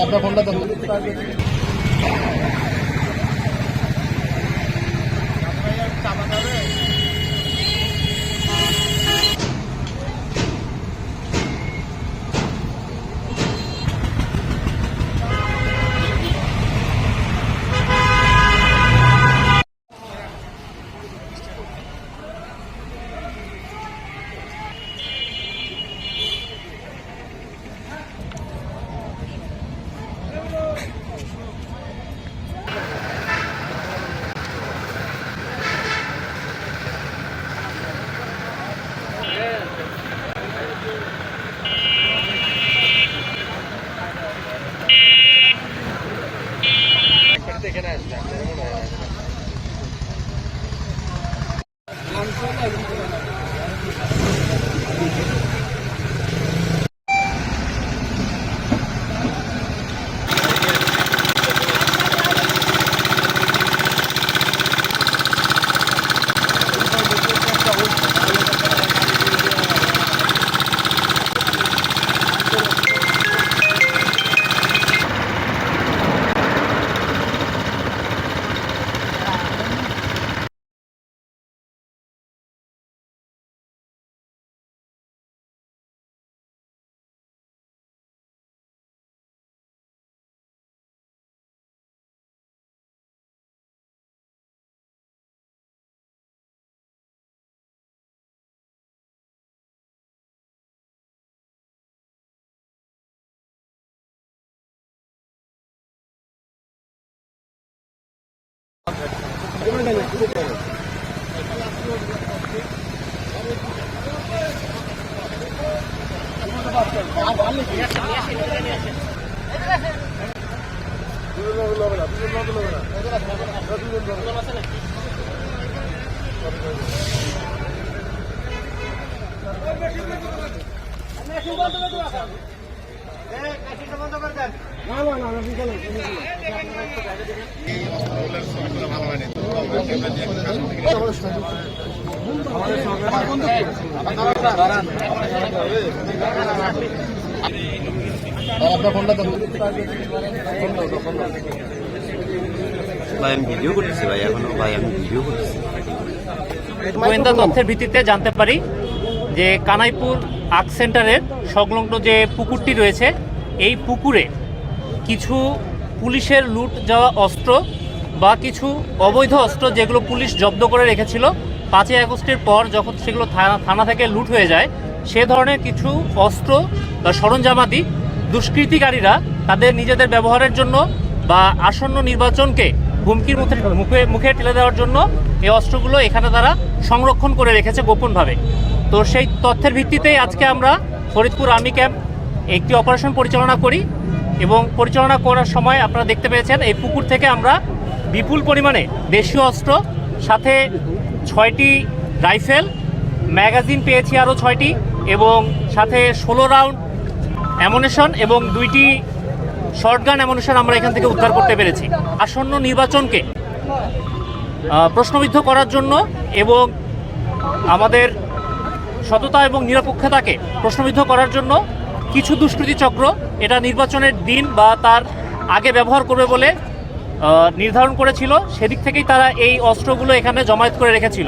আপনার ফোনটা তো এখানে আসবে আপনার ফোনটা তো ভাই আমি ভিডিও করতেছি ভাই এখনো ভাই আমি ভিডিও করতেছি। গোয়েন্দা তথ্যের ভিত্তিতে জানতে পারি যে কানাইপুর আর্ট সেন্টারের সংলগ্ন যে পুকুরটি রয়েছে এই পুকুরে কিছু পুলিশের লুট যাওয়া অস্ত্র বা কিছু অবৈধ অস্ত্র যেগুলো পুলিশ জব্দ করে রেখেছিল 5ই আগস্টের পর যখন সেগুলো থানা থেকে লুট হয়ে যায় সে ধরনের কিছু অস্ত্র বা সরঞ্জামাদি দুষ্কৃতিকারীরা তাদের নিজেদের ব্যবহারের জন্য বা আসন্ন নির্বাচনকে হুমকির মুখে ঠেলে দেওয়ার জন্য এই অস্ত্রগুলো এখানে তারা সংরক্ষণ করে রেখেছে গোপনভাবে। তো সেই তথ্যের ভিত্তিতেই আজকে আমরা ফরিদপুর আর্মি ক্যাম্প একটি অপারেশন পরিচালনা করি এবং পরিচালনা করার সময় আপনারা দেখতে পেয়েছেন এই পুকুর থেকে আমরা বিপুল পরিমাণে দেশীয় অস্ত্র সাথে 6টি রাইফেল ম্যাগাজিন পেয়েছি আরও 6টি এবং সাথে 16 রাউন্ড অ্যামুনিশন এবং 2টি শর্টগান অ্যামুনিশন আমরা এখান থেকে উদ্ধার করতে পেরেছি। আসন্ন নির্বাচনকে প্রশ্নবিদ্ধ করার জন্য এবং আমাদের সততা এবং নিরপেক্ষতাকে প্রশ্নবিদ্ধ করার জন্য কিছু দুষ্কৃতী চক্র এটা নির্বাচনের দিন বা তার আগে ব্যবহার করবে বলে নির্ধারণ করেছিল, সেদিক থেকেই তারা এই অস্ত্রগুলো এখানে জমায়েত করে রেখেছিল।